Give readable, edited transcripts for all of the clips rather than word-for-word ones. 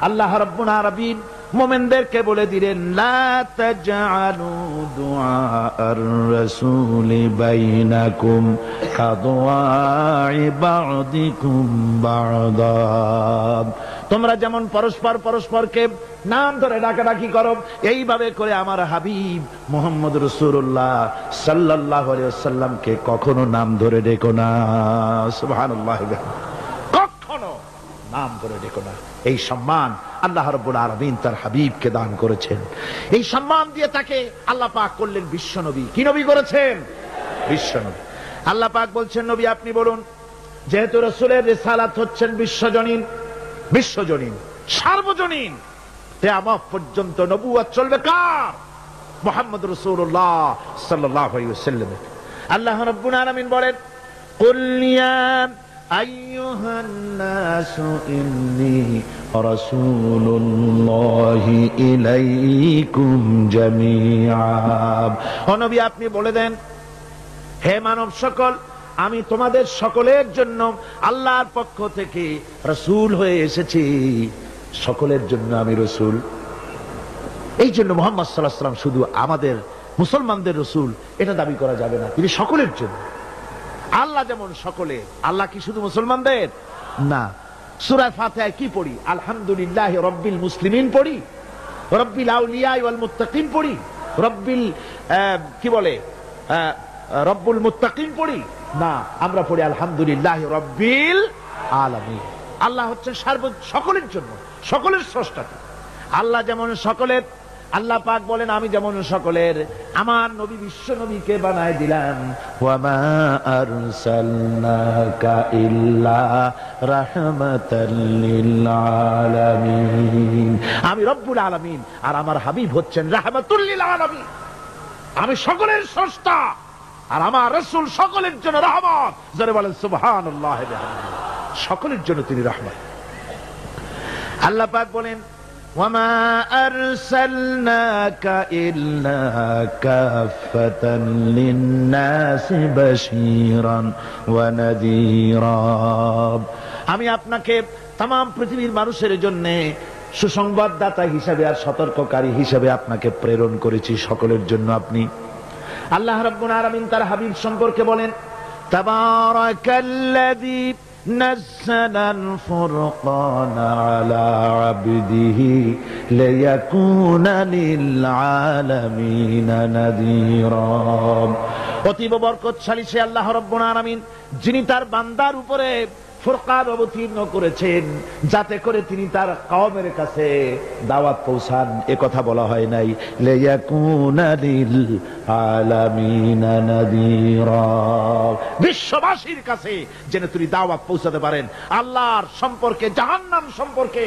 আল্লাহ রাব্বুল আলামিন মুমিনদেরকে বলে দিলেন, লা তাজআলু দুআআর রাসূলি বাইনাকুম কাদুআই বা'দিকুম বা'দা। তোমরা যেমন পরস্পরকে নাম ধরে ডাকাডাকি করো, এইভাবে করে আমার হাবিব মুহাম্মদ রাসূলুল্লাহ সাল্লাল্লাহু আলাইহি ওয়াসাল্লামকে কখনো নাম ধরে ডেকো না। সুবহানাল্লাহ, কখনো নাম ধরে ডেকো না। এই সম্মান আল্লাহ রাব্বুল আলামিন তার হাবিবকে দান করেছেন। এই সম্মান দিয়ে তাকে আল্লাহ পাক করলেন বিশ্বনবী। কি নবী করেছেন? বিশ্বনবী। আল্লাহ পাক বলছেন, নবী আপনি বলুন, যেহেতু রাসূলের রিসালাত হচ্ছেন বিশ্বজনীন, সার্বজনীন, কিয়ামত পর্যন্ত নবুয়ত চলবে কার? মুহাম্মদ রাসূলুল্লাহ সাল্লাল্লাহু আলাইহি ওয়াসাল্লাম। আল্লাহ রাব্বুল আলামিন বলেন, কুল ইয়া আইয়ুহান নাসু ইন্নী রাসূলুল্লাহি ইলাইকুম জামিআ। ও নবী আপনি বলে দেন, হে মানব সকল, আমি তোমাদের সকলের জন্য আল্লাহর পক্ষ থেকে রাসূল হয়ে এসেছি। সকলের জন্য আমি রাসূল। এই জন্য মুহাম্মদ সাল্লাল্লাহু আলাইহি ওয়াসাল্লাম শুধু আমাদের মুসলমানদের রাসূল এটা দাবি করা যাবে না, তিনি সকলের জন্য। আল্লাহ যেমন সকলে, আল্লাহ কি শুধু মুসলমানদের না? সূরা ফাতিহায় কি পড়ি? আলহামদুলিল্লাহি রাব্বিল মুসলিমিন পড়ি, রাব্বিল আউলিয়া ওয়াল মুত্তাকিন পড়ি, রাব্বিল কি বলে রব্বুল মুত্তাকিন পড়ি না, আমরা পড়ি আলহামদুলিল্লাহি রাব্বিল আলামিন। আল্লাহ হচ্ছেন সকলের জন্য, সকলের স্রষ্টা। আল্লাহ যেমন সকলের, আল্লাহ পাক বলেন আমি যেমন সকলের, আমার নবী বিশ্ব নবীকে বানায় দিলাম। ওয়ামা আরসালনাকা ইল্লা রাহমাতাল লিল আলামিন। আমি রব্বুল আলামিন আর আমার হাবিব হচ্ছেন রাহমাতুল লিল আলামিন। আমি সকলের স্রষ্টা আর আমার রাসূল সকলের জন্য রহমত। যারা বলেন সুবহানাল্লাহ, সকলের জন্য তিনি রহমত। আল্লাহ পাক বলেন, ওয়ামা আরসালনাকা ইল্লা কাফাতান লিন-নাসি বাশীরান ওয়া নাযীরা। আমি আপনাকে तमाम পৃথিবীর মানুষের জন্য সুসংবাদদাতা হিসেবে আর সতর্ককারী হিসেবে আপনাকে প্রেরণ করেছি, সকলের জন্য আপনি। আল্লাহ রাব্বুল আলামিন তার হাবিব সম্পর্কে বলেন, তাবারাকাল্লাযী নাযালাল ফুরকানা আলা আবদিহি লিয়াকুনা লিল আলামিনা নাযীরা। অতীব বরকতশালী সে আল্লাহ রাব্বুল আলামিন, যিনি তার বান্দার উপরে ফুরকান অবতীর্ণ করেছেন, যাতে করে তিনি তার কওমের কাছে দাওয়াত পৌঁছান। এ কথা বলা হয় নাই লিয়াকুনা লিল আলামিনা নাযীরা, বিশ্ববাসীর কাছে যেন তিনি দাওয়াত পৌঁছাতে পারেন, আল্লাহর সম্পর্কে, জাহান্নাম সম্পর্কে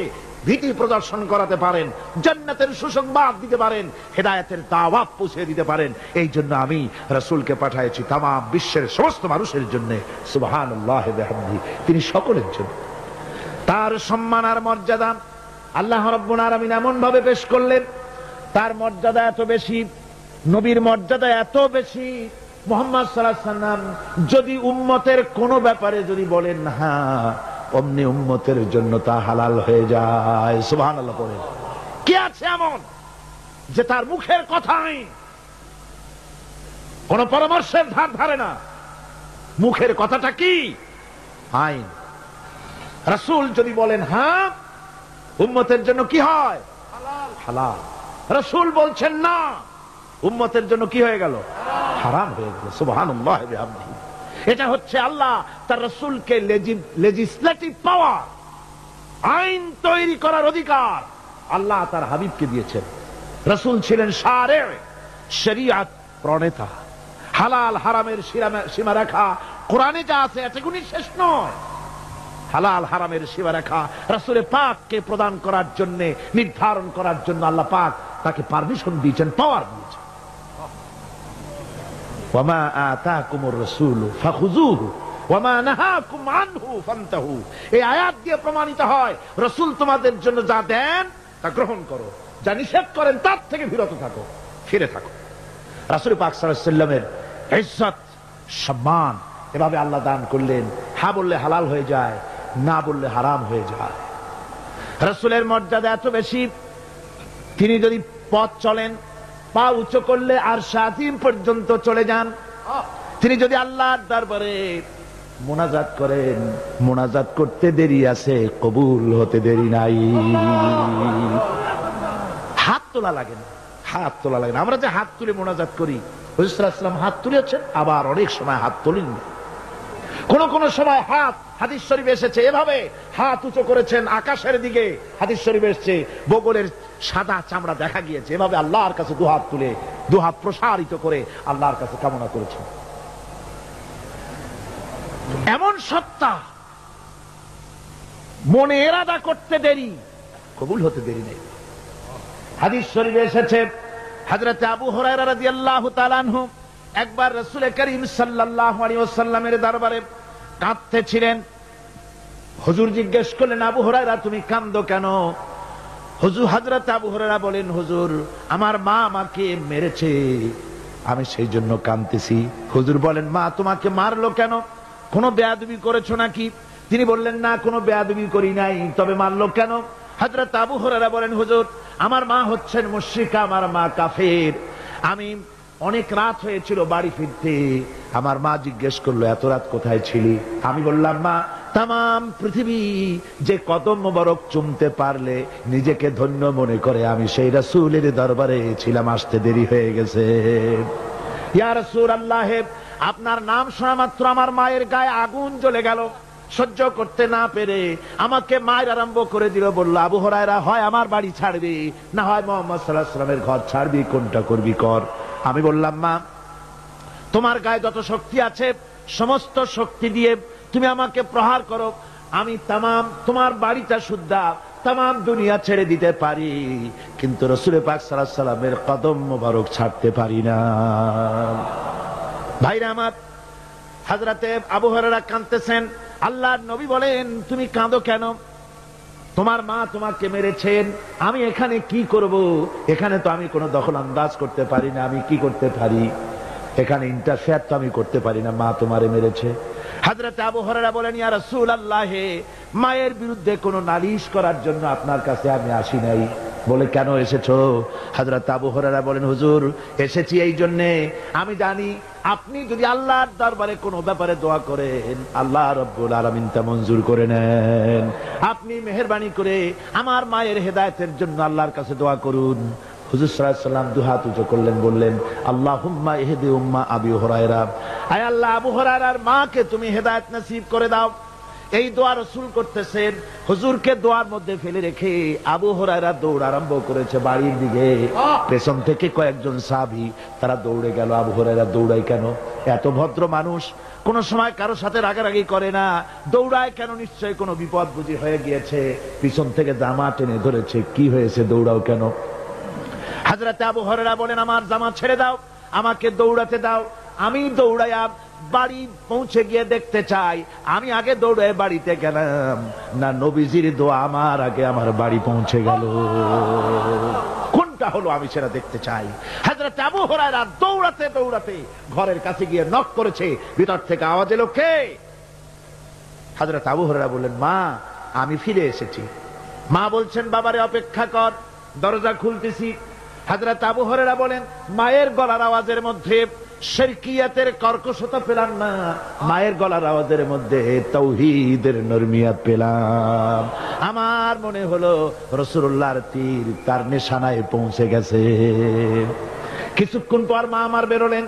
ভীতি প্রদর্শন করাতে পারেন, জান্নাতের সুসংবাদ দিতে পারেন, হেদায়েতের দাওয়াত পৌঁছে দিতে পারেন। এই জন্য আমি রাসূলকে পাঠিয়েছি তাম বিশ্বের সমস্ত মানুষের জন্য। সুবহানাল্লাহ ওয়া বিহামদিহি, তিনি সকলের জন্য। তার সম্মান আর মর্যাদা আল্লাহ রাব্বুল আলামিন এমন ভাবে পেশ করলেন, তার মর্যাদা এত বেশি, নবীর মর্যাদা এত বেশি, মুহাম্মদ সাল্লাল্লাহু আলাইহি ওয়াসাল্লাম যদি উম্মতের কোন ব্যাপারে যদি বলেন হ্যাঁ, অমনি উম্মতের জন্য তা হালাল হয়ে যায়। সুবহানাল্লাহ বলেন। কি আছে এমন যে তার মুখের কথাই কোন পরামর্শের ধার ধারে না? মুখের কথাটা কি? আইন। রাসূল যদি বলেন হ্যাঁ, উম্মতের জন্য কি হয়? হালাল। হালাল। রাসূল বলছেন না, উম্মতের জন্য কি হয়ে গেল? হারাম হয়ে গেল। সুবহানাল্লাহ ওয়া বিহামদিহি। এটা হচ্ছে আল্লাহ তার রাসূলকে লেজিসলেটিভ পাওয়ার, আইন তৈরি করার অধিকার আল্লাহ তার হাবিবকে দিয়েছেন। রাসূল ছিলেন শারে, শরীয়ত প্রণেতা। হালাল হারামের সীমারেখা কোরআনে যা আছে এতগুলি শেষ নয়। হালাল হারামের সীমারেখা রাসূলে পাককে প্রদান করার জন্য, নির্ধারণ করার জন্য আল্লাহ পাক তাকে পারমিশন দিয়েছেন, পাওয়ার দিয়েছেন। ওয়ামা আতাকুমুর রাসূলু ফাখুযুহু ওয়ামা নাহাকুম আনহু ফান্তাহু। এই আয়াত দিয়ে প্রমাণিত হয় রাসূল তোমাদের জন্য যা দেন তা গ্রহণ করো, যা নিষেধ করেন তার থেকে বিরত থাকো, ফিরে থাকো। রাসূল পাক সাল্লাল্লাহু আলাইহি ওয়াসাল্লামের ইজ্জত, সম্মান এভাবে আল্লাহ দান করলেন। হ্যাঁ বললে হালাল হয়ে যায়, না বললে হারাম হয়ে যায়। রাসূলের মর্যাদা এত বেশি, তিনি যদি পথ চলেন পা উঁচু করলে আরশ আজিম পর্যন্ত চলে যান। তিনি যদি আল্লাহর দরবারে মোনাজাত করেন, মোনাজাত করতে দেরি আছে, কবুল হতে দেরি নাই। হাত তোলা লাগে না, হাত তোলা লাগে না। আমরা যে হাত তুলে মোনাজাত করি, রাসূল সাল্লাল্লাহু আলাইহি ওয়াসাল্লাম হাত তুলেছেন, আবার অনেক সময় হাত তোলেননি। কোন কোন সময় হাত, হাদিস শরীফে এসেছে, এভাবে হাত উঁচু করেছেন আকাশের দিকে। হাদিস শরীফে এসেছে বগলের সাদা চামড়া দেখা গিয়েছে। এভাবে আল্লাহর কাছে দুহাত তুলে, দুহাত প্রসারিত করে আল্লাহর কাছে কামনা করেছেন। এমন সত্তা, মনে এরাদা করতে দেরি, কবুল হতে দেরি নেই। হাদিস শরীফে এসেছে হযরত আবু হুরায়রা রাদিয়াল্লাহু তাআলা আনহু একবার রাসূল করিম সাল্লাল্লাহু আলাইহি ওয়াসাল্লামের দরবারে কাঁদতেছিলেন। হুজুর জিজ্ঞেস করলেন, আবু হুরায়রা তুমি কাঁদো কেন? হুজুর, হযরত আবু হুরায়রা বলেন, হুজুর আমার মা আমাকে মেরেছে, আমি সেই জন্য কাঁদতেছি। হুজুর বলেন, মা তোমাকে মারলো কেন? কোনো বেয়াদবি করেছো নাকি? তিনি বললেন, না কোনো বেয়াদবি করি নাই, তবে মারলো কেন? হযরত আবু হুরায়রা বলেন, হুজুর আমার মা হচ্ছেন মুশরিকা, আমার মা কাফের। আমি অনেক রাত হয়েছিল বাড়ি ফিরতে, আমার মা জিজ্ঞেস করলো এত রাত কোথায় ছিলি? আমি বললাম, মা তাম পৃথিবী যে কদম মোবারক চুমতে পারলে নিজেকে ধন্য মনে করে, আমি সেই রাসূলের দরবারে ছিলাম, আসতে দেরি হয়ে গেছে। ইয়া রাসূলুল্লাহ, আপনার নাম শোনা মাত্র আমার মায়ের গায়ে আগুন জ্বলে গেল। সহ্য করতে না পেরে আমাকে মায়ের আরম্ভ করে দিল। বলল, আবু হুরায়রা হয় আমার বাড়ি ছাড়বি, না হয় মুহাম্মদ সাল্লাল্লাহু আলাইহি ওয়াসাল্লামের ঘর ছাড়বি, কোনটা করবি কর। আমি বললাম, মা তোমার গায়ে যত শক্তি আছে সমস্ত শক্তি দিয়ে তুমি আমাকে প্রহার করো, আমি তামাম তোমার বাড়িটা শুদ্ধা তামাম দুনিয়া ছেড়ে দিতে পারি, কিন্তু রাসূল পাক সাল্লাল্লাহু আলাইহি ওয়াসাল্লামের কদম মোবারক ছাড়তে পারি না। ভাইরা আমার, হযরতে আবু হুরায়রা কাঁদতেছেন। আল্লাহর নবী বলেন, তুমি কাঁদো কেন? তোমার মা তোমাকে মেরেছেন, আমি এখানে কি করব? এখানে তো আমি কোনো দখল আন্দাজ করতে পারি না, আমি কি করতে পারি? এখানে ইন্টারফেয়ার তো আমি করতে পারি না, মা তোমারে মেরেছে। হযরত আবু হুরায়রা বলেন, ইয়া রাসূলুল্লাহ, মায়ের বিরুদ্ধে কোনো নালিশ করার জন্য আপনার কাছে আমি আসি নাই। বলে, কেন এসেছো? হযরত আবু হুরায়রা বলেন, হুজুর এসেছি এই জন্য, আমি জানি আপনি যদি আল্লাহর দরবারে কোনো ব্যাপারে দোয়া করেন, আল্লাহ রাব্বুল আলামিন তা মঞ্জুর করে নেন। আপনি মেহেরবানি করে আমার মায়ের হেদায়েতের জন্য আল্লাহর কাছে দোয়া করুন। হুজুর সাল্লাল্লাহু আলাইহি ওয়াসাল্লাম দুহাত উঁচু করলেন, বললেন, আল্লাহুম্মা ইহদি উম্মা আবি হুরায়রা, আয় আল্লাহ আবু হুরায়রার মাকে তুমি হেদায়েত নসিব করে দাও। এই দোয়া রাসূল করতেছেন। হুজুরকে দোয়ার মধ্যে ফেলে রেখে আবু হুরায়রা দৌড় আরম্ভ করেছে বাড়ির দিকে। পেছন থেকে কয়েকজন সাহাবী তারা দৌড়ে গেল। আবু হুরায়রা দৌড়ায় কেন? এত ভদ্র মানুষ, কোন সময় কারোর সাথে রাগারাগি করে না, দৌড়ায় কেন? নিশ্চয় কোনো বিপদ বুঝি হয়ে গিয়েছে, পিছন থেকে জামা টেনে ধরেছে। কি হয়েছে, দৌড়াও কেন? হযরত আবু হুরায়রা বলেন, আমার জামা ছেড়ে দাও, আমাকে দৌড়াতে দাও, আমি দৌড়ায়া বাড়ি পৌঁছে গিয়ে দেখতে চাই আমি আগে দৌড়ে বাড়িতে গেলাম না নবীজির দোয়া আমার আগে আমার বাড়ি পৌঁছে গেল। কোনটা হলো আমি সেটা দেখতে চাই। হযরত আবু হুরায়রা দৌড়াতে দৌড়াতে ঘরের কাছে গিয়ে নক করেছে। ভিতর থেকে আওয়াজ এলো, কে? হযরত আবু হুরায়রা বললেন, মা আমি ফিরে এসেছি। মা বলছেন, বাবারে অপেক্ষা কর, দরজা খুলতেছি। হযরত আবু হুরায়রা বলেন, মায়ের গলার আওয়াজের মধ্যে শিরকিয়াতের কর্কশতা পেলাম না, মায়ের গলার আওয়াজের মধ্যে তাওহীদের নরমিয়াত পেলাম। আমার মনে হলো রাসূলুল্লাহর তীর তার নিশানায় পৌঁছে গেছে। কিছুক্ষণ পর মা আমার বেরোলেন,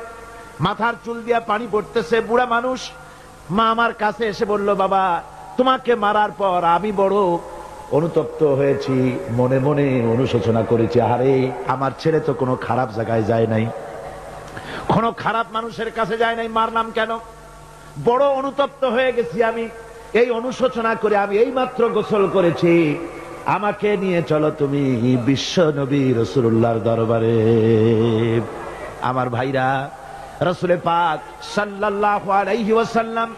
মাথার চুল দিয়া পানি পড়তেছে, বুড়া মানুষ। মা আমার কাছে এসে বলল, বাবা তোমাকে মারার পর আমি বড় অনুতপ্ত হয়েছি, মনে মনে অনুশোচনা করেছি, আরে আমার ছেলে তো কোনো খারাপ জায়গায় যায় নাই, কোন খারাপ মানুষের কাছে যায় নাই, মারলাম কেন? বড় অনুতপ্ত হয়ে গেছি আমি। এই অনুশোচনা করে আমি এই মাত্র গোসল করেছি, আমাকে নিয়ে চলো তুমি বিশ্ব নবী রাসূলুল্লাহর দরবারে। আমার ভাইরা, রাসূলে পাক সাল্লাল্লাহু আলাইহি ওয়াসাল্লাম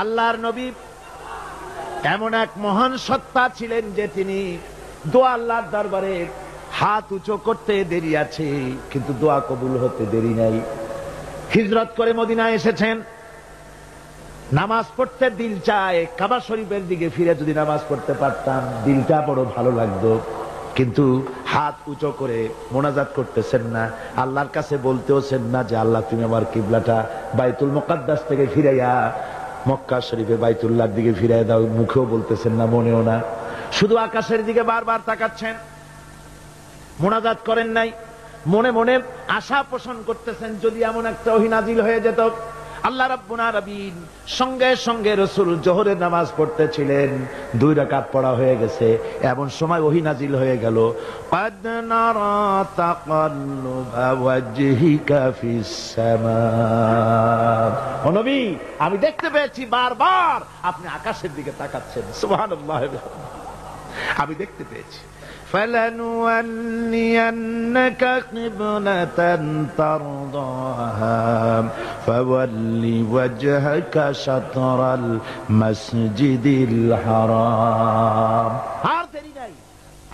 আল্লাহর নবী এমন এক মহান সত্তা ছিলেন যে তিনি দোয়া আল্লাহর দরবারে হাত উঁচু করতে দেরি আছে, কিন্তু দোয়া কবুল হতে দেরি নাই। হিজরত করে মদিনায় এসেছেন, নামাজ পড়তে দিল চায়, কাবা শরীফের দিকে ফিরে যদি নামাজ পড়তে পারতাম দিলটা বড় ভালো লাগতো। কিন্তু হাত উঁচু করে মোনাজাত করতেছেন না, আল্লাহর কাছে বলতেওছেন না যে আল্লাহ তুমি আমার কিবলাটা বাইতুল মুকাদ্দাস থেকে ফিরাইয়া মক্কা শরীফে বাইতুল্লাহর দিকে ফিরাইয়া দাও। মুখেও বলতেছেন না, মনেও না, শুধু আকাশের দিকে বারবার তাকাচ্ছেন, মোনাজাত করেন নাই। মনে মনে আশা পোষণ করতেছেন যদি এমন একটা ওহী নাজিল হয়ে যেত। আল্লাহ রাব্বুল আলামিন সঙ্গে সঙ্গে রাসূল যোহরের নামাজ পড়তেছিলেন, 2 রাকাত পড়া হয়ে গেছে, এমন সময় ওহী নাজিল হয়ে গেল, ক্বাদ নারা তাকাল্লুবা ওয়াজহিকা ফিস সামা। ও নবী, আমি দেখতে পেয়েছি বারবার আপনি আকাশের দিকে তাকাচ্ছেন। সুবহানাল্লাহ, আমি দেখতে পেয়েছি। فَلَنُوَلِّيَنَّكَ قِبْلَةً تَرْضَاهَا فَوَلِّ وَجْهَكَ شَطْرَ الْمَسْجِدِ الْحَرَامِ। আর দেরি নাই,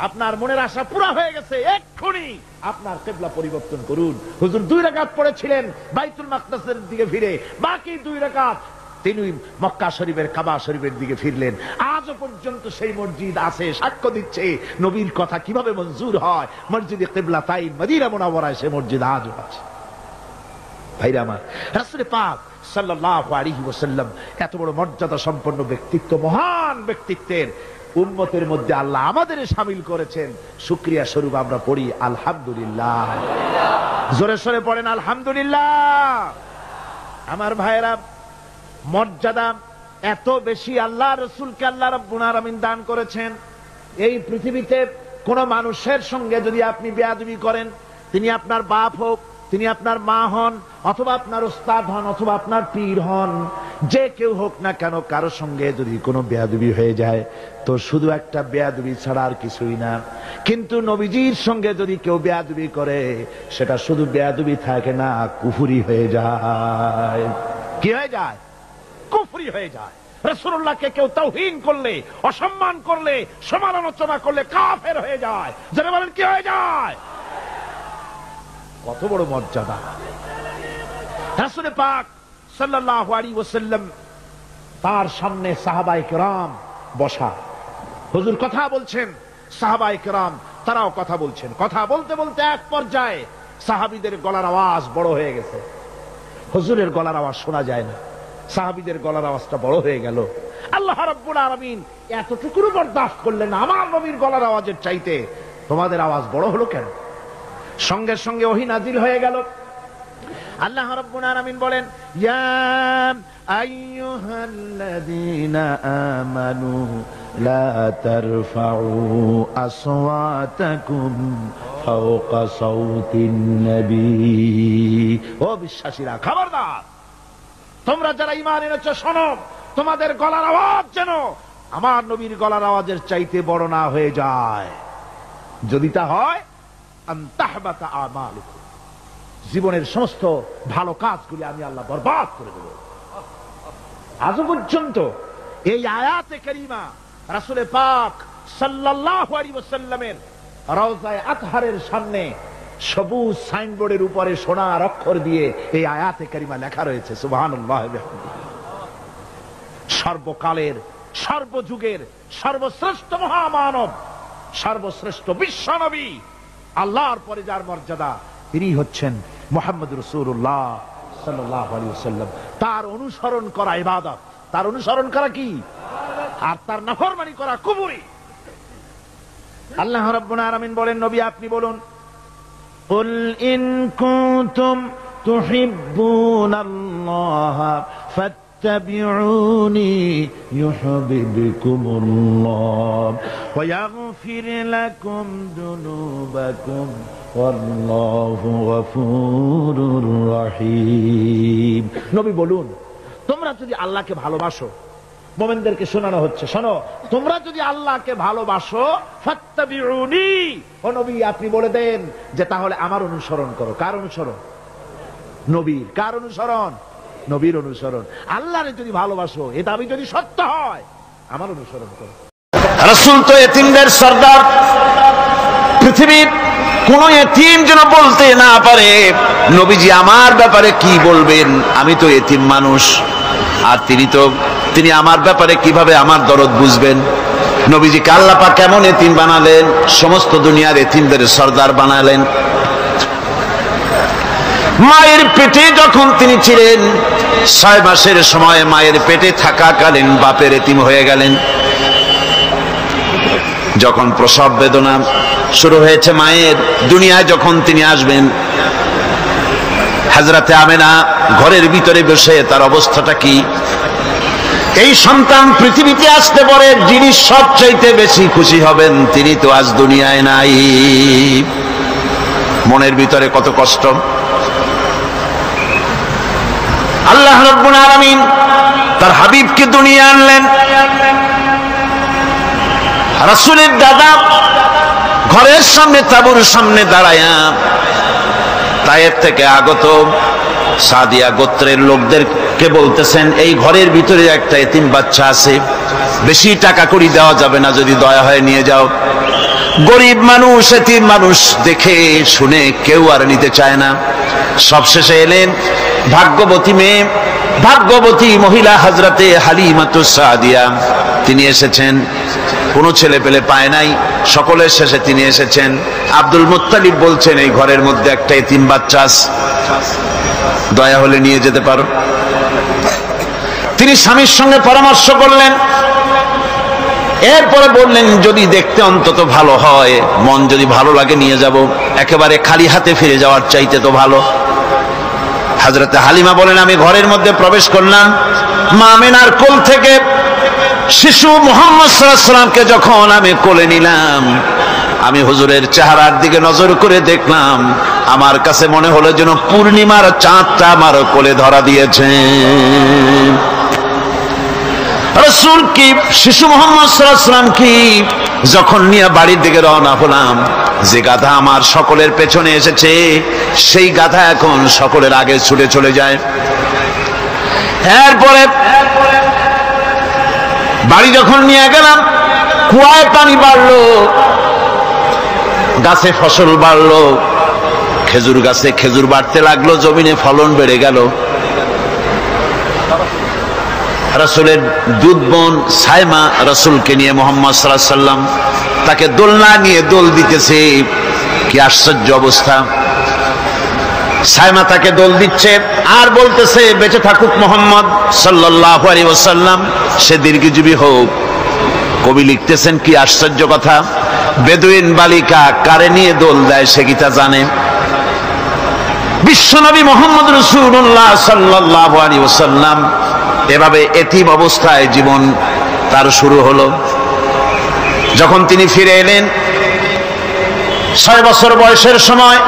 আপনার মনের আশা পুরা হয়ে গেছে, এক্ষুনি আপনার কিবলা পরিবর্তন করুন। হুজুর 2 রাকাত পড়েছিলেন বাইতুল মাকদাসের দিকে ফিরে, বাকি 2 রাকাত তিনি মক্কা শরীফের কাবা শরীফের দিকে ফিরলেন। আজও পর্যন্ত সেই মসজিদ আছে, সাক্ষ্য দিচ্ছে নবীর কথা কিভাবে মঞ্জুর হয়। মসজিদে কিবলাতাইন মদিনা মুনাওয়ারায় সে মসজিদ আজও আছে। ভাইরা আমার, রাসূল পাক সাল্লাল্লাহু আলাইহি ওয়াসাল্লাম এত বড় মর্যাদা সম্পন্ন ব্যক্তিত্ব, মহান ব্যক্তিত্বের উম্মতের মধ্যে আল্লাহ আমাদের শামিল করেছেন। শুকরিয়া স্বরূপ আমরা পড়ি আলহামদুলিল্লাহ। জোরে সোরে পড়েন আলহামদুলিল্লাহ। আমার ভাইরা, মর্যাদা এত বেশি আল্লাহ রাসূলকে আল্লাহ রাব্বুল আলামিন দান করেছেন। এই পৃথিবীতে কোন মানুষের সঙ্গে যদি আপনি বেয়াদবি করেন, তিনি আপনার বাপ হোক, তিনি আপনার মা হন, অথবা আপনার ওস্তাদ হন, অথবা আপনার পীর হন, যে কেউ হোক না কেন, কারো সঙ্গে যদি কোনো বেয়াদবি হয়ে যায় তো শুধু একটা বেয়াদবি ছাড়া আর কিছুই না। কিন্তু নবীজির সঙ্গে যদি কেউ বেয়াদবি করে, সেটা শুধু বেয়াদবি থাকে না, কুফরি হয়ে যায়। কি হয়ে যায়? কুফরি হয়ে যায়। রাসূলুল্লাহকে কেউ তাওহীন করলে, অসম্মান করলে, সমালোচনা করলে কাফের হয়ে যায়। যারা বলেন কি হয়ে যায়? কত বড় মর্যাদা। রাসূল পাক সাল্লাল্লাহু আলাইহি ওয়াসাল্লাম, তার সামনে সাহাবায়ে কেরাম বসা, হুজুর কথা বলছেন, সাহাবায়ে কেরাম তারাও কথা বলছেন। কথা বলতে বলতে এক পর্যায়ে সাহাবীদের গলার আওয়াজ বড় হয়ে গেছে, হুজুরের গলার আওয়াজ শোনা যায় না, সাহাবীদের গলার আওয়াজটা বড় হয়ে গেল। আল্লাহ রাব্বুল আলামিন এতটুকুর বরদাস্ত করলেন, আমার নবীর গলার আওয়াজের চাইতে তোমাদের আওয়াজ বড় হলো কেন? সঙ্গে সঙ্গে ওহী নাজিল হয়ে গেল। আল্লাহ রাব্বুল আলামিন বলেন, ইয়া আইয়ুহাল্লাযীনা আমানু লা তারফাউ আসওয়াতাকুম ফাওকা সাওতিন নবী। ও বিশ্বাসীরা, খবরদার, তোমরা যারা ঈমান এনেছো শোনো, তোমাদের গলার আওয়াজ যেন আমার নবীর গলার আওয়াজের চাইতে বড় না হয়ে যায়। যদি তা হয়, আনতাহবাতা আমালুকুম, জীবনের সমস্ত ভালো কাজগুলি আমি আল্লাহ বরবাদ করে দেব। আজ পর্যন্ত এই আয়াতে কারিমা রাসূল পাক সাল্লাল্লাহু আলাইহি ওয়াসাল্লামের রওজায়ে আতহারের সামনে সবুজ সাইনবোর্ডের উপরে সোনার অক্ষর দিয়ে এই আয়াতে কারিমা লেখা রয়েছে। সুবহানাল্লাহ। সর্বকালের, সর্বযুগের সর্বশ্রেষ্ঠ মহামানব, সর্বশ্রেষ্ঠ বিশ্বনবী, আল্লাহর পরে যার মর্যাদা, তিনি হচ্ছেন মুহাম্মদ রাসূলুল্লাহ সাল্লাল্লাহু আলাইহি ওয়াসাল্লাম। তার অনুসরণ করা ইবাদত, তার অনুসরণ করা কি? আর তার নাফরমানি করা কুফরি। আল্লাহ রাব্বুল আলামিন বলেন, নবী আপনি বলুন, কুল ইন কুনতুম তুহিব্বুনাল্লাহ ফাত্তাবিউনি ইউহিব্বুকুমুল্লাহ ওয়া ইয়াগফির লাকুম যুনুবাকুম ওয়াল্লাহু গফুরুর রহিম। নবী বলুন, তোমরা যদি আল্লাহকে ভালোবাসো, মুমিনদেরকে শোনানো হচ্ছে, শোনো, তোমরা যদি আল্লাহকে ভালোবাসো, ফাত্তাবিউনি, ও নবী আপনি বলে দেন যে তাহলে আমার অনুসরণ করো। কার অনুসরণ? নবীর। কার অনুসরণ? নবীর অনুসরণ। আল্লাহরে যদি ভালোবাসো, এ দাবি যদি সত্য হয়, আমার অনুসরণ করো। রাসূল তো এতিমদের সরদার। পৃথিবীর কোন এতিম যেন বলতে না পারে নবীজি আমার ব্যাপারে কি বলবেন, আমি তো এতিম মানুষ, আর তিনি আমার ব্যাপারে কিভাবে আমার দরদ বুঝবেন? নবীজিকে আল্লাহ পাক কেমন এতিম বানালেন, সমস্ত দুনিয়ার এতিমদের সর্দার বানালেন। মায়ের পেটে যখন তিনি ছিলেন 6 মাসের সময় মায়ের পেটে থাকাকালীন বাপের এতিম হয়ে গেলেন। যখন প্রসব বেদনা শুরু হয়েছে মায়ের, দুনিয়ায় যখন তিনি আসবেন, হযরতে আমেনা ঘরের ভিতরে বসে তার অবস্থাটা কি? এই সন্তান পৃথিবীতে আসতে পরে যিনি সবচাইতে বেশি খুশি হবেন তিনি তো আজ দুনিয়ায় নাই। মনের ভিতরে কত কষ্ট। আল্লাহ রাব্বুল আলামিন তার হাবিবকে দুনিয়া আনলেন। রাসূলের দাদা ঘরের সামনে তাঁবুর সামনে দাঁড়ায়া তায়েফ থেকে আগত সাদিয়া গোত্রের লোকদেরকে বলতেছেন, এই ঘরের ভিতরে একটা এতিম বাচ্চা আছে, বেশি টাকা কড়ি দেওয়া যাবে না, যদি দয়া হয় নিয়ে যাও। গরিব মানুষ, এতিম মানুষ দেখে শুনে কেউ আর নিতে চায় না। সবশেষে এলেন ভাগ্যবতী মেয়ে, ভাগ্যবতী মহিলা হযরতে হালিমাতুস সাদিয়া। তিনি এসেছেন, কোনো ছেলে পেলে পায় নাই, সকলের শেষে তিনি এসেছেন। আব্দুল মুত্তালিব বলছেন, এই ঘরের মধ্যে একটা এতিম বাচ্চা আছে, দয়া হলে নিয়ে যেতে পারো। তিনি স্বামীর সঙ্গে পরামর্শ করলেন, এরপরে বললেন, যদি দেখতে অন্তত ভালো হয়, মন যদি ভালো লাগে নিয়ে যাব, একেবারে খালি হাতে ফিরে যাওয়ার চাইতে তো ভালো। হযরতে হালিমা বলেন, আমি ঘরের মধ্যে প্রবেশ করলাম, মা আমেনার কোল থেকে শিশু মুহাম্মদ সাল্লাল্লাহু আলাইহি ওয়াসাল্লামকে যখন আমি কোলে নিলাম, আমি হুজুরের চেহারার দিকে নজর করে দেখলাম, আমার কাছে মনে হলো যেন পূর্ণিমার চাঁদটা আমার কোলে ধরা দিয়েছে। রাসূল কি শিশু মুহাম্মদ সাল্লাল্লাহু আলাইহি ওয়াসাল্লাম কি যখন নিয়ে বাড়ির দিকে রওনা হলাম, যে গাধা আমার সকলের পেছনে এসেছে সেই গাধা এখন সকলের আগে ছুটে চলে যায়। এরপরে বাড়ি যখন নিয়ে গেলাম, কুয়ায় পানি বাড়লো, গাছে ফসল বাড়লো, খেজুর গাছে খেজুর বাড়তে লাগলো, জমিনে ফলন বেড়ে গেল। রাসূলের দুধ বোন সাইমা রাসূলকে নিয়ে মুহাম্মদ সাল্লাল্লাহু আলাইহি ওয়াসাল্লাম তাকে দোলনা নিয়ে দোল দিতেছে। কি আশ্চর্য অবস্থা! সাইমা তাকে দোল দিচ্ছে আর বলতেছে, বেঁচে থাকুক মুহাম্মদ সাল্লাল্লাহু আলাইহি ওয়াসাল্লাম, সে দীর্ঘজীবী হোক। কবি লিখতেছেন, কি আশ্চর্য কথা! বেদুইন বালিকা কারে নিয়ে দোল দেয় সে কি তা জানে? বিশ্বনবী মুহাম্মদ রাসূলুল্লাহ সাল্লাল্লাহু আলাইহি ওয়াসাল্লাম এভাবে এতিম অবস্থায় জীবন তার শুরু হলো। যখন তিনি ফিরে এলেন 6 বছর বয়সের সময়,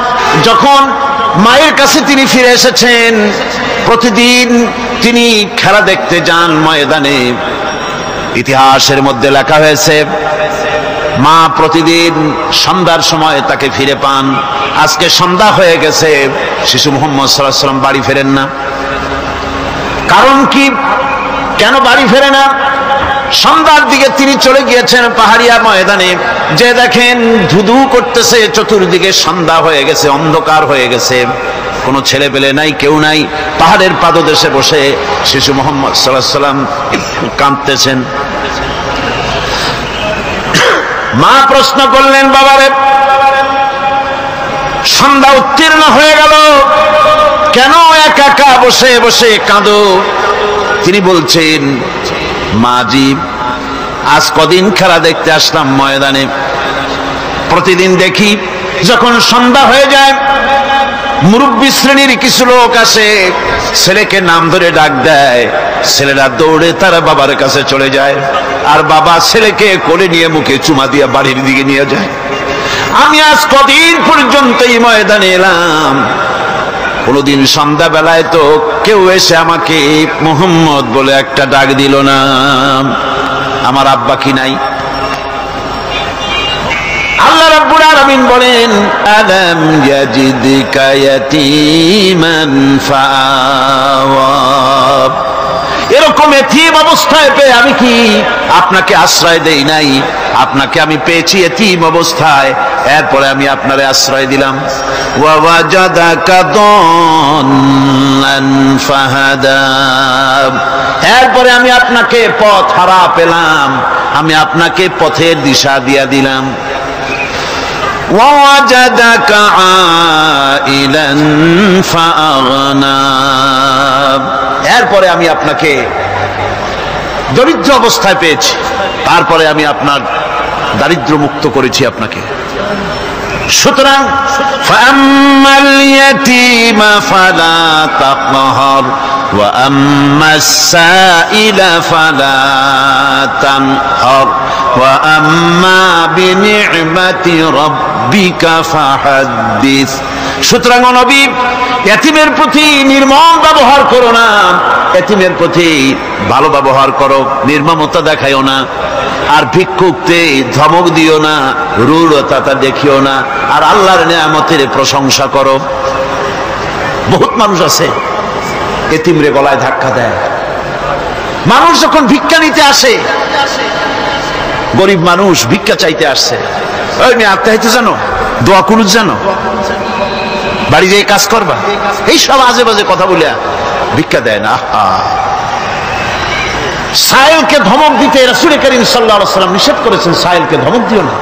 যখন মায়ের কাছে তিনি ফিরে এসেছেন, প্রতিদিন তিনি খেলা দেখতে যান ময়দানে। ইতিহাসের মধ্যে লেখা হয়েছে, মা প্রতিদিন সন্ধ্যার সময় তাকে ফিরে পান। আজকে সন্ধ্যা হয়ে গেছে, শিশু মুহাম্মদ সাল্লাল্লাহু আলাইহি ওয়াসাল্লাম বাড়ি ফেরেন না। কারণ কি, কেন বাড়ি ফেরে না? সন্ধ্যার দিকে তিনি চলে গিয়েছেন পাহাড়িয়া ময়দানে, যে দেখেন ধুধু করতেছে, চতুর্দিকে সন্ধ্যা হয়ে গেছে, অন্ধকার হয়ে গেছে, কোনো ছেলে পেলে নাই, কেউ নাই। পাহাড়ের পাদদেশে বসে শিশু মুহাম্মদ সাল্লাল্লাহু আলাইহি ওয়াসাল্লাম কাঁদতেছেন। মা প্রশ্ন করলেন, বাবারে, সন্ধ্যা উত্তীর্ণ হয়ে গেল, কেন একা একা বসে বসে কাঁদো? তিনি বলছেন, মাজি, আজ কদিন খেলা দেখতে আসলাম ময়দানে, প্রতিদিন দেখি যখন সন্ধ্যা হয়ে যায় মুরব্বী শ্রেণীর কিছু লোক আসে, ছেলেকে নাম ধরে ডাক দেয়, ছেলেরা দৌড়ে তার বাবার কাছে চলে যায়, আর বাবা ছেলেকে কোলে নিয়ে মুখে চুমা দিয়ে বাড়ির দিকে নিয়ে যায়। আমি আজ কদিন পর্যন্ত এই ময়দানে এলাম, কোনদিন সন্ধ্যা বেলায় তো কেউ এসে আমাকে মুহাম্মদ বলে একটা ডাক দিল না। আমার আব্বা কি নাই? আল্লাহ রাব্বুল আলামিন বলেন, আলাম ইয়াজিদকা ইয়াতীমান ফাআওয়া, এরকম এতিম অবস্থায় পেয়ে আমি কি আপনাকে আশ্রয় দেই নাই? আপনাকে আমি পেয়েছি এতিম অবস্থায়, এরপরে আমি আপনারে আশ্রয় দিলাম। ওয়া ওয়াজাদাকা দাল্লান ফাহাদা, এরপরে আমি আপনাকে পথ হারা পেলাম, আমি আপনাকে পথের দিশা দিয়া দিলাম। ওয়া ওয়াজাদাকা আইলান ফাআগনা, এরপরে আমি আপনাকে দরিদ্র অবস্থায় পেয়েছি, তারপরে আমি আপনার দারিদ্র মুক্ত করেছি আপনাকে। সুতরাং ফাআম্মাল ইয়াতীমা ফালা তাকহার ওয়া আম্মাস সাইলা ফালা তানহার ওয়া আম্মা বিনি'মাতি রাব্বিকা ফাহাদ্দিস। সুতরাং নবী, এতিমের প্রতি নির্মম ব্যবহার করো না, এতিমের প্রতি ভালো ব্যবহার করো, নির্মমতা দেখাইও না। আর ভিক্ষুককে ধমক দিও না, রূঢ়তা দেখিও না, আর আল্লাহর নিয়ামতের প্রশংসা করো। বহুত মানুষ আছে এতিমরে গলায় ধাক্কা দেয়। মানুষ যখন ভিক্ষা নিতে আসে, গরিব মানুষ ভিক্ষা চাইতে আসছে, ওই মেয়ে আত্মাহিত জানো, দোয়া কুনুত জানো, বাড়ি যেয়ে কাজ করবা, এই সব আজে বাজে কথা বলে ভিক্ষা দেয় না। সাইলকে ধমক দিতে রাসূল করিম সাল্লাল্লাহু আলাইহি ওয়াসাল্লাম নিষেধ করেছেন, সাইলকে ধমক দিও না।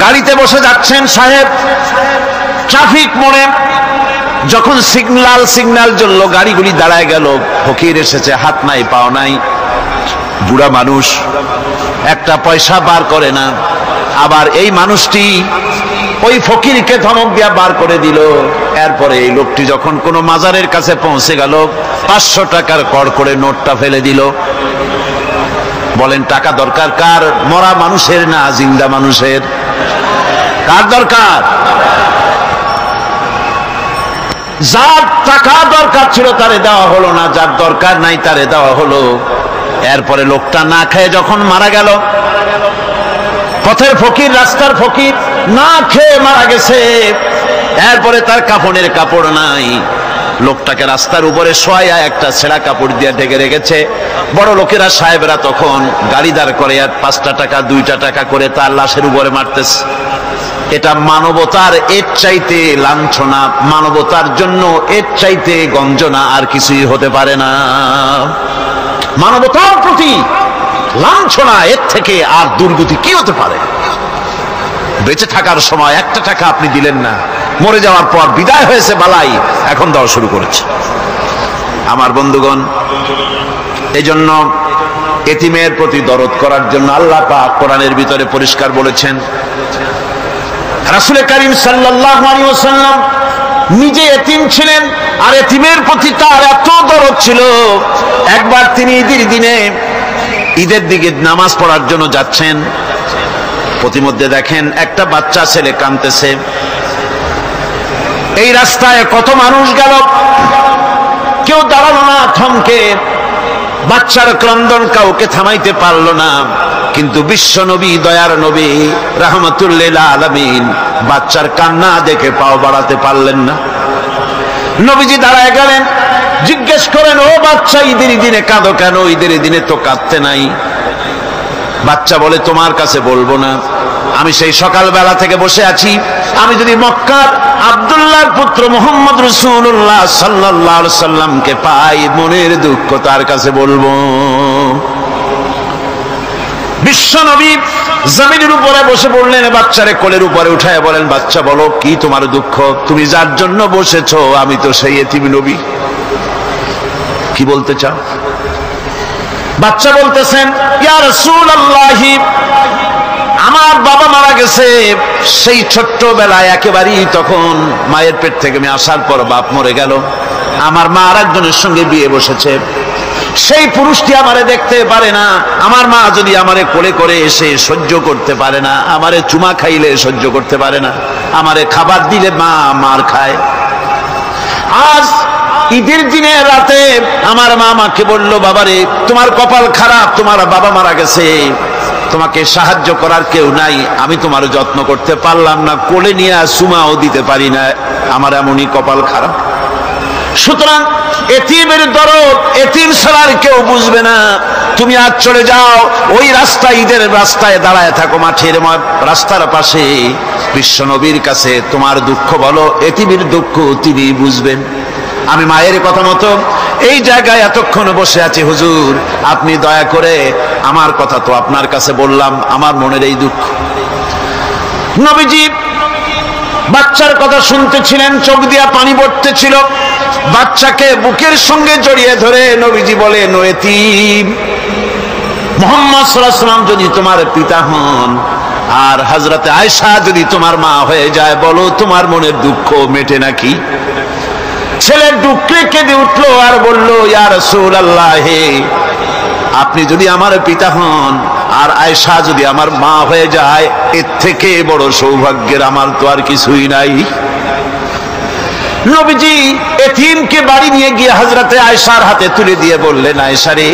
গাড়িতে বসে যাচ্ছেন সাহেব, ট্রাফিক মোড়ে যখন সিগন্যাল জ্বললো, গাড়িগুলি দাঁড়ায় গেল, ফকির এসেছে, হাত নাই পাও নাই, বুড়া মানুষ, একটা পয়সা বার করে না। আবার এই মানুষটি ওই ফকিরকে ধমক দিয়া বার করে দিল। এরপরে এই লোকটি যখন কোন মাজারের কাছে পৌঁছে গেল, 500 টাকার কড় করে নোটটা ফেলে দিল। বলেন টাকা দরকার কার? মরা মানুষের না জিন্দা মানুষের? কার দরকার? যার টাকা দরকার ছিল তারে দেওয়া হলো না, যার দরকার নাই তারে দেওয়া হলো। এরপরে লোকটা না খেয়ে যখন মারা গেল, পথের ফকির, রাস্তার ফকির, না খেয়ে মারা গেছে। এরপরে তার কাফনের কাপড় নাই, লোকটাকে রাস্তার উপরে শোয়া একটা ছেঁড়া কাপড় দিয়ে ঢেকে রেখেছে। বড় লোকেরা, সাহেবরা তখন গাড়ি দাঁড় করে আর 5টা টাকা 2টা টাকা করে তার লাশের উপরে মারতেছে। এটা মানবতার এর চাইতে লাঞ্ছনা, মানবতার জন্য এর চাইতে গঞ্জনা আর কিছুই হতে পারে না। মানবতার প্রতি লাঞ্ছনা, এর থেকে আর দুর্গতি কি হতে পারে? বেঁচে থাকার সময় 1টা টাকা আপনি দিলেন না, মরে যাওয়ার পর বিদায় হয়েছে বালাই, এখন দেওয়া শুরু করেছে। আমার বন্ধুগণ, এই জন্য এতিমের প্রতি দরদ করার জন্য আল্লাহ পাক কোরআনের ভিতরে পরিষ্কার বলেছেন। রাসূল করিম সাল্লাল্লাহু আলাইহি ওয়াসাল্লাম নিজে এতিম ছিলেন, আর এতিমের প্রতি তার এত দরদ ছিল, একবার তিনি ঈদের দিকে নামাজ পড়ার জন্য যাচ্ছেন। প্রতিমধ্যে দেখেন একটা বাচ্চা ছেলে কাঁদতেছে। এই রাস্তায় কত মানুষ গেল, কেউ দাঁড়ালো না থমকে, বাচ্চার ক্রন্দন কাউকে থামাইতে পারলো না। কিন্তু বিশ্ব নবী, দয়ার নবী রাহমাতুল লিল আলামিন বাচ্চার কান্না দেখে পাও বাড়াতে পারলেন না। নবীজি দাঁড়ায় গেলেন, জিজ্ঞেস করেন, ও বাচ্চা, ঈদের দিনে কাঁদো কেন? ঈদের দিনে তো কাঁদতে নাই। বাচ্চা বলে, তোমার কাছে বলবো না, আমি সেই সকালবেলা থেকে বসে আছি, আমি যদি মক্কার আব্দুল্লাহর পুত্র মুহাম্মদ রাসূলুল্লাহ সাল্লাল্লাহু আলাইহি সাল্লামকে পাই, মনের দুঃখ তার কাছে বলবো। বিশ্ব নবী জমিনের উপরে বসে পড়লেন, বাচ্চারে কোলের উপরে উঠায় বলেন, বাচ্চা বলো কি তোমার দুঃখ? তুমি যার জন্য বসেছো আমি তো সেই এতিম নবী, কি বলতে চাও? বাচ্চা বলতেছেন, ইয়া রাসূলুল্লাহ, আমার বাবা মারা গেছে, সেই ছোট্টবেলায় একেবারেই তখন মায়ের পেট থেকে আমি আসার পর বাপ মরে গেল, আমার মা আর একজনের সঙ্গে বিয়ে বসেছে, সেই পুরুষটি আমারে দেখতে পারে না, আমার মা যদি আমারে কোলে করে এসে সহ্য করতে পারে না, আমারে চুমা খাইলে সহ্য করতে পারে না, আমারে খাবার দিলে মা মার খায়। আজ ঈদের দিনে রাতে আমার মা আমাকে বলল, বাবারে তোমার কপাল খারাপ, তোমার বাবা মারা গেছে, তোমাকে সাহায্য করার কেউ নাই, আমি তোমার যত্ন করতে পারলাম না, কোলে নিয়ে চুমাও দিতে পারি না, আমার এমনই কপাল খারাপ। সুতরাং এতিমের দরদ এতিম ছাড়া কেউ বুঝবে না। তুমি আজ চলে যাও ওই রাস্তায়, ঈদের রাস্তায় দাঁড়ায় থাকো, মাঠের রাস্তার পাশে, বিশ্ব নবীর কাছে তোমার দুঃখ বলো, এতিমের দুঃখ তিনি বুঝবেন। আমি মায়ের কথা মতো এই জায়গায় এতক্ষণ বসে আছি, হুজুর আপনি দয়া করে, আমার কথা তো আপনার কাছে বললাম, আমার মনের এই দুঃখ। নবীজি বাচ্চার কথা শুনতেছিলেন, চোখ দিয়া পানি পড়তেছিল। বাচ্চাকে বুকের সঙ্গে জড়িয়ে ধরে নবীজি বলেন, ও এতিম, মুহাম্মদ সাল্লাল্লাহু আলাইহি ওয়াসাল্লাম যদি তোমার পিতা হন আর হযরতে আয়েশা যদি তোমার মা হয়ে যায়, বলো তোমার মনের দুঃখ মেটে নাকি? ছেলে দুঃখে কেঁদে উঠলো আর বলল, ইয়া রাসূলুল্লাহ, আপনি যদি আমার পিতা হন আর আয়েশা যদি আমার মা হয়ে যায়, এর থেকে বড় সৌভাগ্যের আমার তো আর কিছুই নাই। নবীজি এতিমকে বাড়ি নিয়ে গিয়ে হযরতে আয়েশার হাতে তুলে দিয়ে বললেন, আয়েশা রে,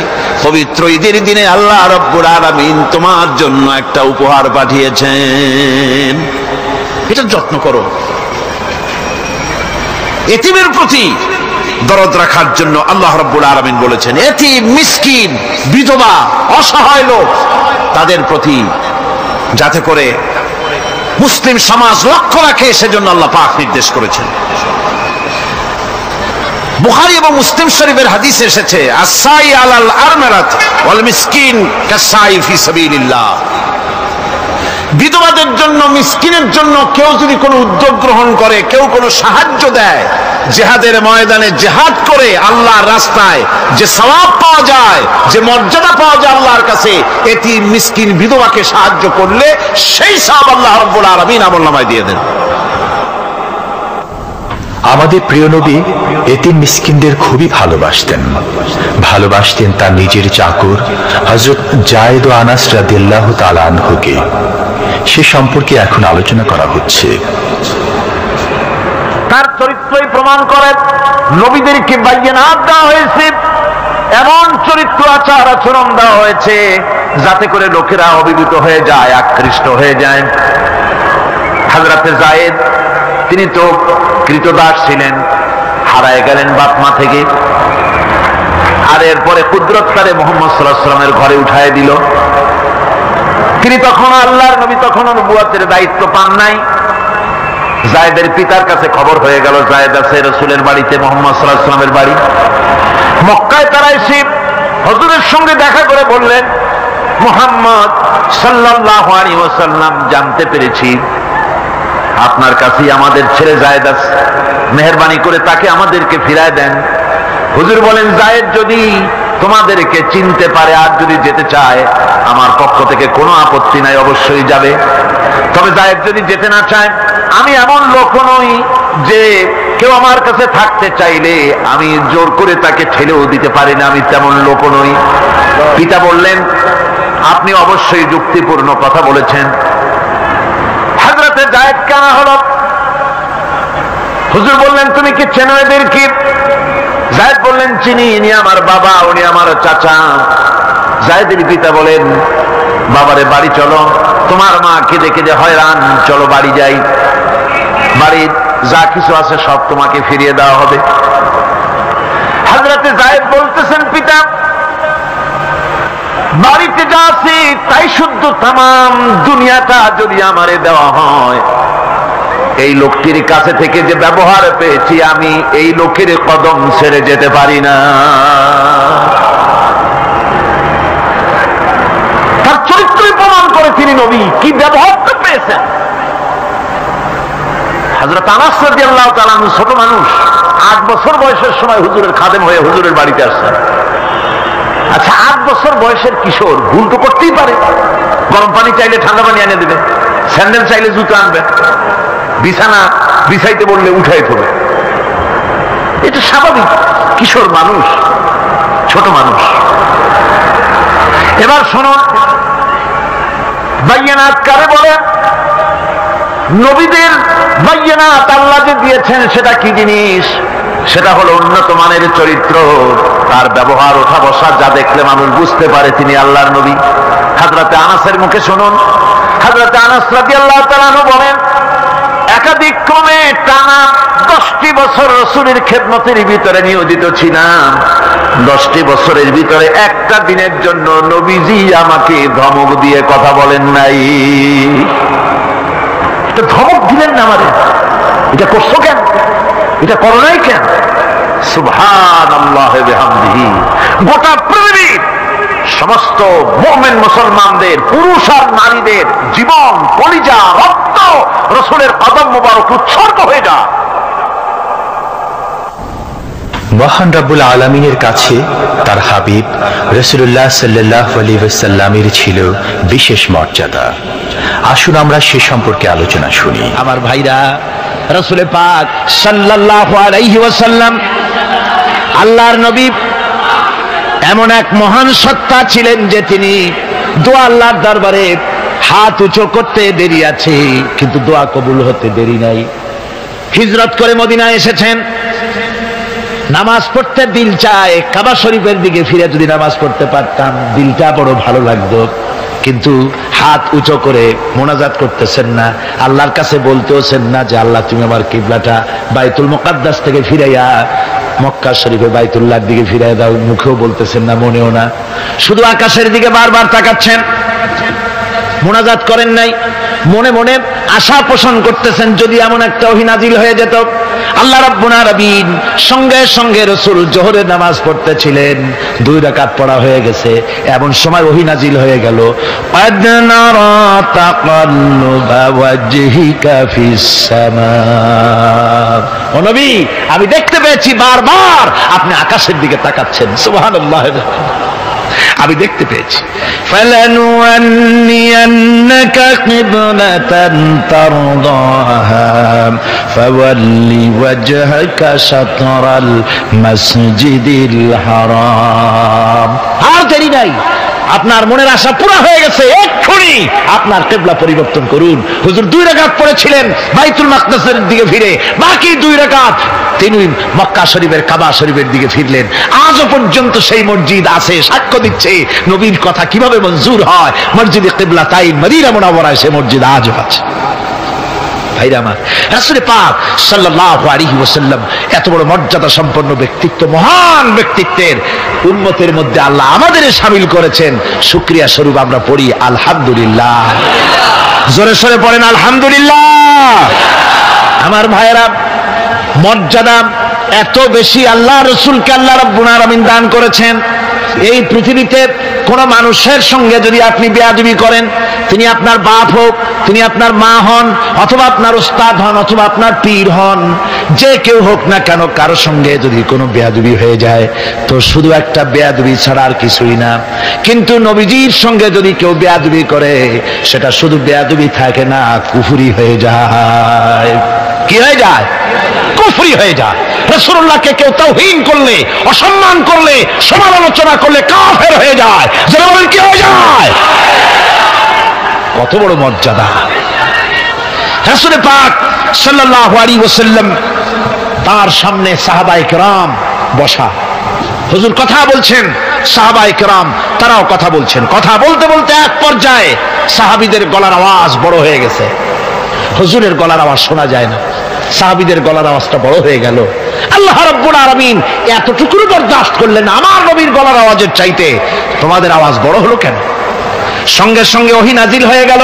পবিত্র ঈদের দিনে আল্লাহ রাব্বুল আলামিন তোমার জন্য একটা উপহার পাঠিয়েছেন, এটা যত্ন করো। এতিমের প্রতি দরদ রাখার জন্য আল্লাহ রাব্বুল আলামিন বলেছেন, এতিম, মিসকিন, বিধবা, অসহায় লোক, তাদের প্রতি যাতে করে মুসলিম সমাজ লক্ষ্য রাখে, সেজন্য আল্লাহ পাক নির্দেশ করেছেন। বুখারী এবং মুসলিম শরীফের হাদিসে এসেছে, আস-সাই আলাল আরমারাত ওয়াল মিসকিন কাস-সাই ফি সাবিলিল্লাহ। বিধবাদের জন্য, মিসকিনের জন্য কেউ যদি কোনো উদ্যোগ গ্রহণ করে, কেউ কোনো সাহায্য দেয়, জিহাদের ময়দানে জিহাদ করে আল্লাহর রাস্তায় যে সওয়াব পাওয়া যায়, যে মর্যাদা পাওয়া যায় আল্লাহর কাছে, এতিম, মিসকিন, বিধবাকে সাহায্য করলে সেই সওয়াব আল্লাহ রাব্বুল আলামিন আমলনামায় দিয়ে দেন। আমাদের প্রিয় নবী এতিম মিসকিনদের খুবই ভালোবাসতেন তার নিজের চাকর হযরত যায়েদ ও আনাস রাদিয়াল্লাহু তাআলা আনহুকে। সে সম্পর্কে এখন আলোচনা করা হচ্ছে। তার চরিত্রই প্রমাণ করে নবীদেরকে বাইয়ানাত দেওয়া হয়েছে, এমন চরিত্র আচার আচরণ দেওয়া হয়েছে যাতে করে লোকেরা অভিভূত হয়ে যায়, আকৃষ্ট হয়ে যায়। হযরতে যায়েদ, তিনি তো কৃতদাস ছিলেন, হারায় গেলেন বাপ মা থেকে, আর এরপরে কুদরতকারে মুহাম্মদ সাল্লাল্লাহু আলাইহি ওয়াসাল্লামের ঘরে উঠায় দিল। তিনি তখন আল্লাহর নবী, তখনও নবুয়তের দায়িত্ব পান নাই। যায়েদের পিতার কাছে খবর হয়ে গেল, যায়েদ আছে রাসূলের বাড়িতে, মুহাম্মদ সাল্লাল্লাহু আলাইহি ওয়াসাল্লামের বাড়ি মক্কায়। তারা এসে হুজুরের সঙ্গে দেখা করে বললেন, মুহাম্মদ সাল্লাল্লাহু আলাইহি ওয়াসাল্লাম, জানতে পেরেছি আপনার কাছেই আমাদের ছেলে যায়েদ আছে, মেহেরবানি করে তাকে আমাদেরকে ফিরায় দেন। হুজুর বলেন, যায়েদ যদি তোমাদেরকে চিনতে পারে আর যদি যেতে চায়, আমার পক্ষ থেকে কোনো আপত্তি নাই, অবশ্যই যাবে। তবে যায়েদ যদি যেতে না চায়, আমি এমন লোক নই যে কেউ আমার কাছে থাকতে চাইলে আমি জোর করে তাকে ঠেলেও দিতে পারি না, আমি তেমন লোক নই। পিতা বললেন, আপনি অবশ্যই যুক্তিপূর্ণ কথা বলেছেন। হযরতে যায়েদ কেনা হলো। হুজুর বললেন, তুমি কি চেনো এদেরকে? যায়েদ বললেন, চিনি, ইনি আমার বাবা, উনি আমার চাচা। যায়েদের পিতা বলেন, বাবারে বাড়ি চলো, তোমার মা কেঁদে কেঁদে হয়রান, চলো বাড়ি যাই, বাড়ির যা কিছু আছে সব তোমাকে ফিরিয়ে দেওয়া হবে। হযরতে যায়েদ বলতেছেন, পিতা, বাড়িতে যা আছে তাই শুদ্ধ, তামাম দুনিয়াটা যদি আমারে দেওয়া হয়, এই লোকটির কাছে থেকে যে ব্যবহার পেয়েছি, আমি এই লোকের কদম ছেড়ে যেতে পারি না। তার চরিত্রই প্রমাণ করে তিনি নবী, কি ব্যবহারটা পেয়েছেন। হযরত আনাস রাদিয়াল্লাহু তাআলা আনহু ছোট মানুষ, 8 বছর বয়সের সময় হুজুরের খাদেম হয়ে হুজুরের বাড়িতে আসছেন। আচ্ছা, 8 বছর বয়সের কিশোর ভুল তো করতেই পারে। গরম পানি চাইলে ঠান্ডা পানি এনে দেবে, স্যান্ডেল চাইলে জুতো আনবে, বিছানা বিছাইতে বললে উঠাই দেবে, এটা স্বাভাবিক। কিশোর মানুষ, ছোট মানুষ। এবার শুনুন, বাইয়ানাত কারে বলে? নবীদের বাইয়ানাত আল্লাহ যে দিয়েছেন সেটা কি জিনিস? সেটা হলো উন্নত মানের চরিত্র, তার ব্যবহার, ওঠা বসা যা দেখলে মানুষ বুঝতে পারে তিনি আল্লাহর নবী। হযরতে আনাসের মুখে শুনুন, হযরতে আনাস রাদিয়াল্লাহু তাআলা আনহু বলেন, একাধিক ক্রমে টানা 10টি বছর রাসূলের খেদমতের ভিতরে নিয়োজিত ছিলাম, 10টি বছরের ভিতরে একটা দিনের জন্য নবীজি আমাকে ধমক দিয়ে কথা বলেন নাই। ধমক দিলেন না আমাদের, এটা করছো কেন, এটা করো নাই কেন? সুবহানাল্লাহি বিহামদিহি। গোটা পৃথিবীর সমস্ত মুমিন মুসলমানদের, পুরুষ আর নারীদের জীবন, কলিজা, রক্ত রাসূলের কদম মোবারক উৎসর্গ হয়ে যায়। মহান রব্বুল আলামিনের কাছে তার হাবিব রাসূলুল্লাহ সাল্লাল্লাহু আলাইহি ওয়াসাল্লামের ছিল বিশেষ মর্যাদা। আসুন আমরা সে সম্পর্কে আলোচনা শুনি। আমার ভাইরা, রাসূল পাক সাল্লাল্লাহু আলাইহি ওয়াসাল্লাম আল্লাহর নবী এমন এক মহান সত্তা ছিলেন যে তিনি দোয়া আল্লাহর দরবারে হাত উঁচু করতে দেরি আছে, কিন্তু দোয়া কবুল হতে দেরি নাই। হিজরত করে মদিনায় এসেছেন, নামাজ পড়তে দিল চায়, কাবা শরীফের দিকে ফিরে যদি নামাজ পড়তে পারতাম দিলটা বড় ভালো লাগতো, কিন্তু হাত উঁচু করে মোনাজাত করতেছেন না, আল্লাহর কাছে বলতেওছেন না যে আল্লাহ তুমি আমার কিবলাটা বাইতুল মুকাদ্দাস থেকে ফিরাইয়া মক্কা শরীফে বাইতুল্লাহর দিকে ফিরাই দাও, মুখেও বলতেছেন না, মনেও না, শুধু আকাশের দিকে বারবার তাকাচ্ছেন, মোনাজাত করেন নাই। মনে মনে আশা পোষণ করতেছেন যদি এমন একটা ওহী নাজিল হয়ে যেত। আল্লাহ রাব্বুল আলামিন সঙ্গে সঙ্গে রাসূল জোহরের নামাজ পড়তেছিলেন, 2 রাকাত পড়া হয়ে গেছে, এমন সময় ওহী নাজিল হয়ে গেল, قَدْ نَرَى تَقَلُّبَ وَجْهِكَ فِي السَّمَاءِ। ও নবী, আমি দেখতে পেয়েছি বারবার আপনি আকাশের দিকে তাকাচ্ছেন। সুবহানাল্লাহ, আমি দেখতে পেয়েছি। فَلَنُوَلِّيَنَّكَ قِبْلَةً تَرْضَاهَا فَوَلِّ وَجْهَكَ شَطْرَ الْمَسْجِدِ الْحَرَامِ। আর দেরি নাই, আপনার মনের আশা পুরা হয়ে গেছে, এক্ষুনি আপনার কিবলা পরিবর্তন করুন। হুজুর 2 রাকাত পড়েছিলেন বাইতুল মাকদাসের দিকে ফিরে, বাকি 2 রাকাত তিনি মক্কা শরীফের কাবা শরীফের দিকে ফিরলেন। আজও পর্যন্ত সেই মসজিদ আছে, সাক্ষ্য দিচ্ছে নবীর কথা কিভাবে মঞ্জুর হয়। মসজিদে কিবলাতাইন মদিনা মুনাওয়ারায় সে মসজিদ আজও আছে। ভাইরা আমার, রাসূল পাক সাল্লাল্লাহু আলাইহি ওয়াসাল্লাম এত বড় মর্যাদা সম্পন্ন ব্যক্তিত্ব, মহান ব্যক্তিত্বের উম্মতের মধ্যে আল্লাহ আমাদের শামিল করেছেন। শুকরিয়া স্বরূপ আমরা পড়ি আলহামদুলিল্লাহ। জোরে সোরে পড়েন আলহামদুলিল্লাহ। আমার ভাইরা, মর্যাদা এত বেশি আল্লাহ রাসূলকে আল্লাহ রাব্বুল আলামিন দান করেছেন। এই পৃথিবীতে কোন মানুষের সঙ্গে যদি আপনি বেয়াদবি করেন, তিনি আপনার বাপ হোক, তিনি আপনার মা হন, অথবা আপনার উস্তাদ হন, অথবা আপনার পীর হন, যে কেউ হোক না কেন, কারো সঙ্গে যদি কোনো বেয়াদবি হয়ে যায় তো শুধু একটা বেয়াদবি ছাড়া আর কিছুই না। কিন্তু নবীজির সঙ্গে যদি কেউ বেয়াদবি করে, সেটা শুধু বেয়াদবি থাকে না, কুফরি হয়ে যায়। কি হয়ে যায়? কুফরি হয়ে যায়। রাসূলুল্লাহকে কেউ তাওহীন করলে, অসম্মান করলে, সমালোচনা করলে কাফের হয়ে যায়। যারা বলেন কি হয়ে যায়? কত বড় মর্যাদা! রাসূল পাক সাল্লাল্লাহু আলাইহি ওয়াসাল্লাম, তার সামনে সাহাবায়ে কেরাম বসা, হুজুর কথা বলছেন, সাহাবায়ে কেরাম তারাও কথা বলছেন। কথা বলতে বলতে এক পর্যায়ে সাহাবীদের গলার আওয়াজ বড় হয়ে গেছে, হুজুরের গলার আওয়াজ শোনা যায় না, সাহাবীদের গলার আওয়াজটা বড় হয়ে গেল। আল্লাহ রাব্বুল আলামিন এতটুকু বরদাস্ত করলেন, আমার নবীর গলার আওয়াজের চাইতে তোমাদের আওয়াজ বড় হলো কেন? সঙ্গে সঙ্গে ওহী নাজিল হয়ে গেল।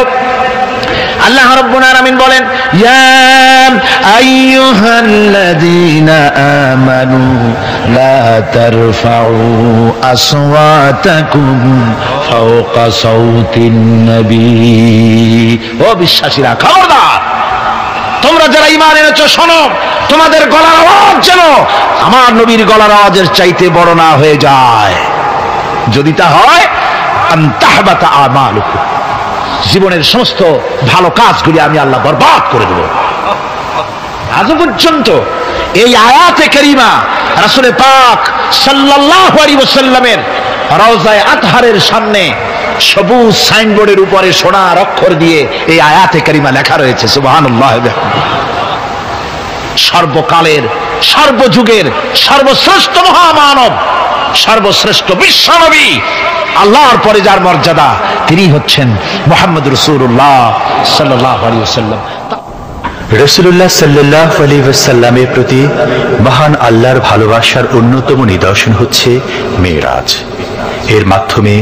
আল্লাহ রাব্বুল আলামিন বলেন, ইয়া আইয়ুহাল্লাযীনা আমানু লা তারফাউ আসওয়াতাকুম ফাওকা সাউতিন নবী। ও বিশ্বাসীরা, খবরদার, তোমরা যারা ঈমান এনেছো শোনো, তোমাদের গলার আওয়াজ যেন আমার নবীর গলার আওয়াজের চাইতে বড় না হয়ে যায়। যদি তা হয়, আনতাহবাতা আমালুকুম, জীবনের সমস্ত ভালো কাজগুলি আমি আল্লাহ বরবাদ করে দেব। আজ পর্যন্ত এই আয়াতে কারিমা রাসূল পাক সাল্লাল্লাহু আলাইহি ওয়াসাল্লামের রওজায়ে আতহারের সামনে সবুজ সাইনবোর্ডের উপরে সোনার অক্ষর দিয়ে এই আয়াতে কারিমা লেখা রয়েছে। সুবহানাল্লাহ। সর্বকালের, সর্বযুগের সর্বশ্রেষ্ঠ মহামানব, সর্বশ্রেষ্ঠ বিশ্বনবী, আল্লাহর পরে যার মর্যাদা, তিনি হচ্ছেন মুহাম্মদ রাসূলুল্লাহ সাল্লাল্লাহু আলাইহি ওয়াসাল্লাম। রাসূলুল্লাহ সাল্লাল্লাহু আলাইহি ওয়াসাল্লামের প্রতি মহান আল্লাহর ভালোবাসার অন্যতম নিদর্শন হচ্ছে মেরাজ। এর মাধ্যমে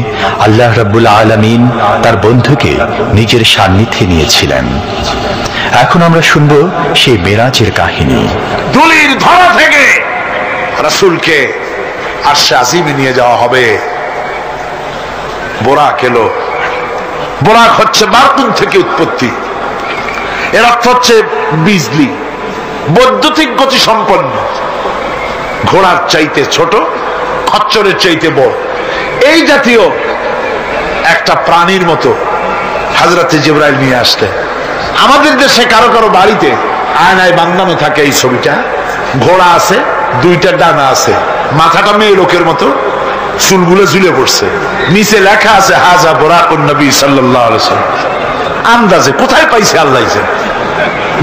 আল্লাহ রাব্বুল আলামিন তার বন্ধুকে নিজের সান্নিধ্যে নিয়েছিলেন। এখন আমরা শুনব সেই মেরাজের কাহিনী। ধুলির ধরা থেকে রাসূলকে আরশে আজিমে নিয়ে যাওয়া হবে। বোরাক এলো। বোরাক হচ্ছে বারকুন থেকে উৎপত্তি। এর অর্থ হচ্ছে বিজলি, বৈদ্যুতিক গতি সম্পন্ন, ঘোড়ার চাইতে ছোট, খচ্চরের চাইতে বড়, এই জাতীয় একটা প্রাণীর মতো হযরত জিবরাইল নিয়ে আসতে। আমাদের দেশে কারো কারো বাড়িতে আয়নায় বান্ধানো থাকে এই ছবিটা। ঘোড়া আছে, দুইটা ডানা আছে, মাথাটা মেয়ে লোকের মতো, চুলগুলো ঝুলে পড়ছে, নিচে লেখা আছে হাজা বুরাকুন নবী সাল্লাল্লাহু আলাইহি ওয়াসাল্লাম। আন্দাজে কোথায় পাইছে আল্লাহ?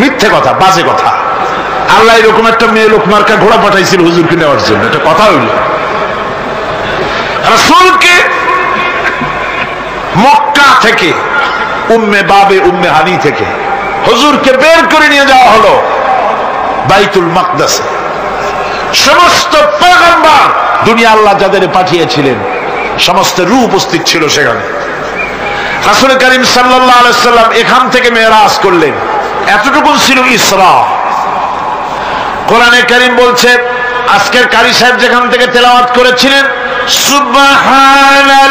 মিথ্যে কথা, বাজে কথা। আল্লাহ এরকম একটা মেয়ে লোক মার্কা ঘোড়া পাঠাইছিল হুজুরকে নেওয়ার জন্য, এটা কথা হইল? রাসূলকে মক্কা থেকে, উম্মে বাবে উম্মে হানি থেকে হুজুরকে বের করে নিয়ে যাওয়া হলো বাইতুল মাকদাস। সমস্ত পয়গম্বর, দুনিয়া আল্লাহ যাদের পাঠিয়েছিলেন সমস্ত রূহ উপস্থিত ছিল সেখানে। রাসূল করিম সাল্লাল্লাহু আলাইহি সাল্লাম এখান থেকে মেরাজ করলেন। এতটুকু ছিল ইসরা। কোরআনে কারীম বলছে, আজকের কারি সাহেব যেখান থেকে তেলাওয়াত করেছিলেন, সুবহানাল্লাযী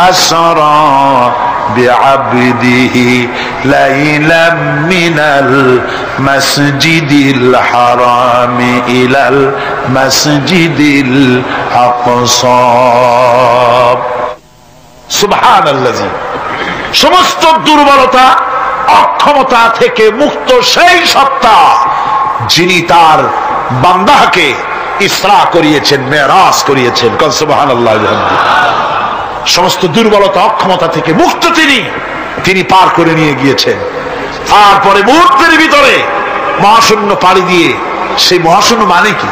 আসরা বিআবদিহি লাইলাম মিনাল মাসজিদিল হারামি ইলাল মাসজিদিল আকসা। সুবহানাল্লাযী, সমস্ত দুর্বলতা অক্ষমতা থেকে মুক্ত সেই সত্তা যিনি তার বান্দাকে ইসরা করিয়েছেন, মেরাজ করিয়েছেন। সুবহানাল্লাহ। সমস্ত দুর্বলতা অক্ষমতা থেকে মুক্ত তিনি পার করে নিয়ে গিয়েছেন। তারপরে মুহূর্তের ভিতরে মহাশূন্য পাড়ি দিয়ে, সেই মহাশূন্য মানে কি?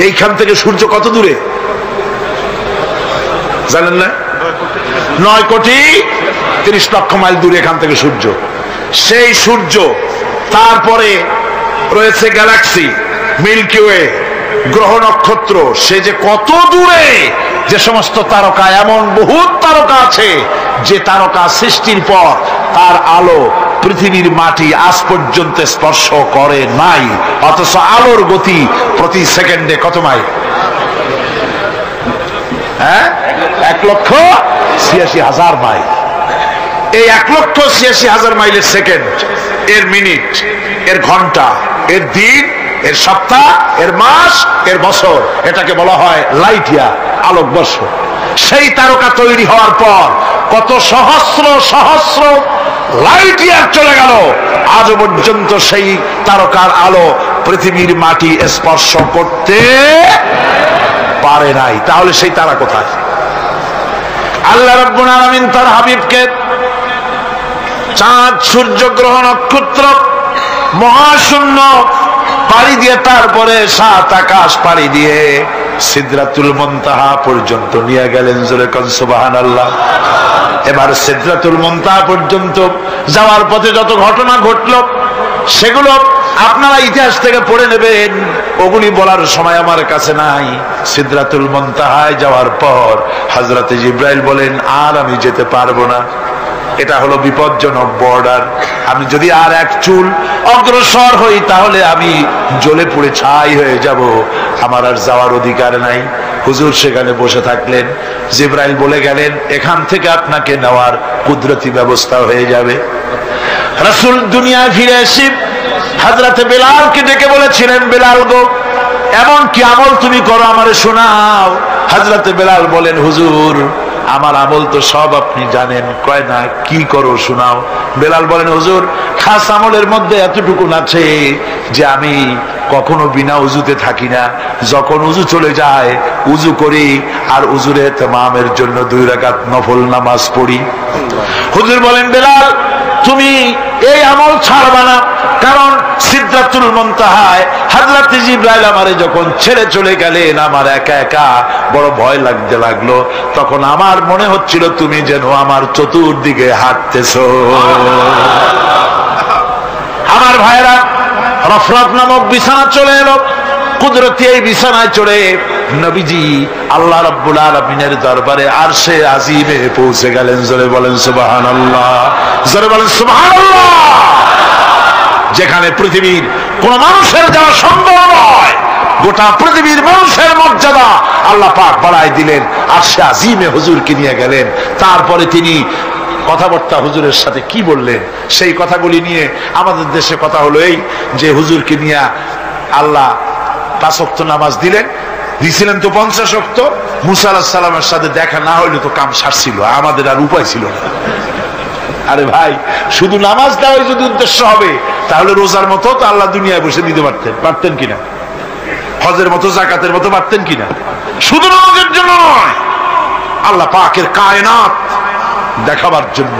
এইখান থেকে সূর্য কত দূরে জানেন না? 9,30,00,000 মাইল দূরে এখান থেকে সূর্য। সেই সূর্য, তারপরে রয়েছে গ্যালাক্সি, মিল্কি ওয়ে, গ্রহ নক্ষত্র, সে যে কত দূরে, যে সমস্ত তারকা, এমন বহুত তারকা আছে যে তারকা সৃষ্টির পর তার আলো পৃথিবীর মাটি আজ পর্যন্ত স্পর্শ করে নাই, অথচ আলোর গতি প্রতি সেকেন্ডে কত মাইল? 1,86,000 মাইল। এই 1,86,000 মাইলের সেকেন্ড, এর মিনিট, এর ঘন্টা, এর দিন, এর সপ্তাহ, এর মাস, এর বছর, এটাকে বলা হয় লাইট ইয়ার, আলোকবর্ষ। সেই তারকা তৈরি হওয়ার পর কত সহস্র সহস্র লাইট ইয়ার চলে গেল, আজ পর্যন্ত সেই তারকার আলো পৃথিবীর মাটি স্পর্শ করতে পারে নাই। তাহলে সেই তারা কোথায়? আল্লাহ রাব্বুল আলামিন তার হাবিবকে চাঁদ, সূর্য, গ্রহ, নক্ষত্র, মহাশূন্য পাড়ি দিয়ে, তারপরে 7 আকাশ পাড়ি দিয়ে সিদরাতুল মুনতাহা পর্যন্ত নিয়ে গেলেন। জোরে কোন সুবহানাল্লাহ। এবার সিদরাতুল মুনতাহা পর্যন্ত যাওয়ার পথে যত ঘটনা ঘটল সেগুলো আপনারা ইতিহাস থেকে পড়ে নেবেন, ওগুলি বলার সময় আমার কাছে নাই। সিদরাতুল মুনতাহায় যাওয়ার পর হযরত জিবরাইল বলেন, আর আমি যেতে পারবো না, এটা হলো বিপজ্জনক বর্ডার। আমি যদি আর এক চুল অগ্রসর হই তাহলে আমি জ্বলে পুড়ে ছাই হয়ে যাব, আমার আর যাওয়ার অধিকার নাই। হুজুর সেখানে বসে থাকলেন। জিবরাইল বলে গেলেন, এখান থেকে আপনাকে নেওয়ার কুদরতি ব্যবস্থা হয়ে যাবে। রাসূল দুনিয়ায় ফিরে এসে হযরতে বেলালকে ডেকে বলেছিলেন, বেলাল গো, এমন কি আমল তুমি করো আমারে শোনাও। হযরতে বেলাল বলেন, হুজুর আমার আমল তো সব আপনি জানেন। কয় না, কি করো শোনাও। বেলাল বলেন, হুজুর খাস আমলের মধ্যে এতটুকু আছে যে আমি কখনো বিনা উজুতে থাকি না, যখন উজু চলে যায় উজু করি, আর উজুর ইহতিমামের জন্য 2 রাকাত নফল নামাজ পড়ি। হুজুর বলেন, বেলাল তুমি এই আমল ছাড়বা না, কারণ সিদরাতুল মুনতাহায় হযরত জিবরাইল আমারে যখন ছেড়ে চলে গেলেন, আমার একা একা বড় ভয় লাগতে লাগলো। তখন আমার মনে হচ্ছিল তুমি যেন আমার চতুর্দিকে হাঁটতেছো। আমার ভাইরা, রফরফ নামক বিছানা চলে এলো। কুদরতি এই বিছানায় চড়ে নবীজি আল্লাহ রাব্বুল আলামিনের দরবারে আরশে আজিমে পৌঁছে গেলেন। জোরে বলেন সুবহানাল্লাহ, জোরে বলেন সুবহানাল্লাহ। যেখানে পৃথিবীর কোন মানুষের যাওয়া সম্ভব নয়, গোটা পৃথিবীর মানুষের মর্যাদা আল্লাহ পাক বাড়ায় দিলেন, আরশে আজিমে হুজুরকে নিয়ে গেলেন। তারপরে তিনি কথাবার্তা হুজুরের সাথে কি বললেন, সেই কথাগুলি নিয়ে আমাদের দেশে কথা হলো এই যে হুজুরকে নিয়ে আল্লাহ 5 ওয়াক্ত নামাজ দিছিলেন তো 50 ওয়াক্ত। মুসা আলাইহিস সালামের সাথে দেখা না হইলে তো কাম সারছিল, আমাদের আর উপায় ছিল না। আরে ভাই, শুধু নামাজ দেওয়াই যদি উদ্দেশ্য হবে তাহলে রোজার মতো তো আল্লাহ দুনিয়ায় বসে দিতে পারতেন কিনা, হজের মতো জাকাতের মতো পারতেন কিনা। শুধু নামাজের জন্য নয়, আল্লাহ পাকের কায়নাত দেখাবার জন্য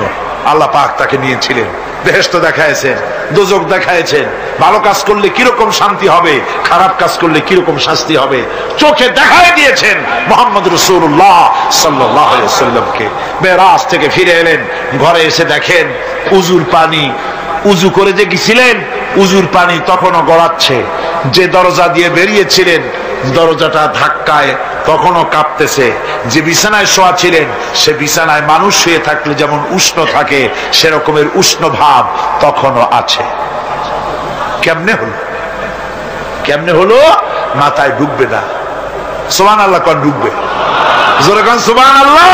আল্লাহ পাক তাকে নিয়েছিলেন। বেহেশত দেখাইছেন, দোজখ দেখাইছেন, ভালো কাজ করলে কিরকম শান্তি হবে, খারাপ কাজ করলে কিরকম শাস্তি হবে চোখে দেখাই দিয়েছেন মুহাম্মদ রাসূলুল্লাহ সাল্লাল্লাহু আলাইহি ওয়াসাল্লামকে। মেরাজ থেকে ফিরে এলেন, ঘরে এসে দেখেন উজুর পানি, উজু করে যে গেছিলেন উজুর পানি তখনও গড়াচ্ছে। যে দরজা দিয়ে বেরিয়েছিলেন দরজাটা ধাক্কায় তখনও কাঁপতেছে। যে বিছানায় শোয়া ছিলেন সে বিছানায় মানুষ শুয়ে থাকলে যেমন উষ্ণ থাকে সেরকমের উষ্ণ ভাব তখনও আছে। কেমনে হলো? কেমনে হলো? মাথায় ঢুকবে না। সুবহানাল্লাহ কোন ঢুকবে? জোরে কোন সুবহানাল্লাহ।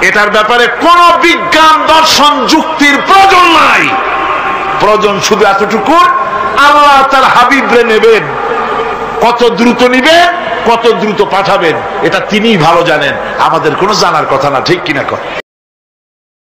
এটার ব্যাপারে কোন বিজ্ঞান, দর্শন, যুক্তির প্রয়োজন নাই। প্রয়োজন শুধু এতটুকু, আল্লাহ তার হাবিবরে নেবেন, কত দ্রুত নিবেন, কত দ্রুত পাঠাবেন এটা তিনিই ভালো জানেন, আমাদের কোনো জানার কথা না। ঠিক কিনা কর?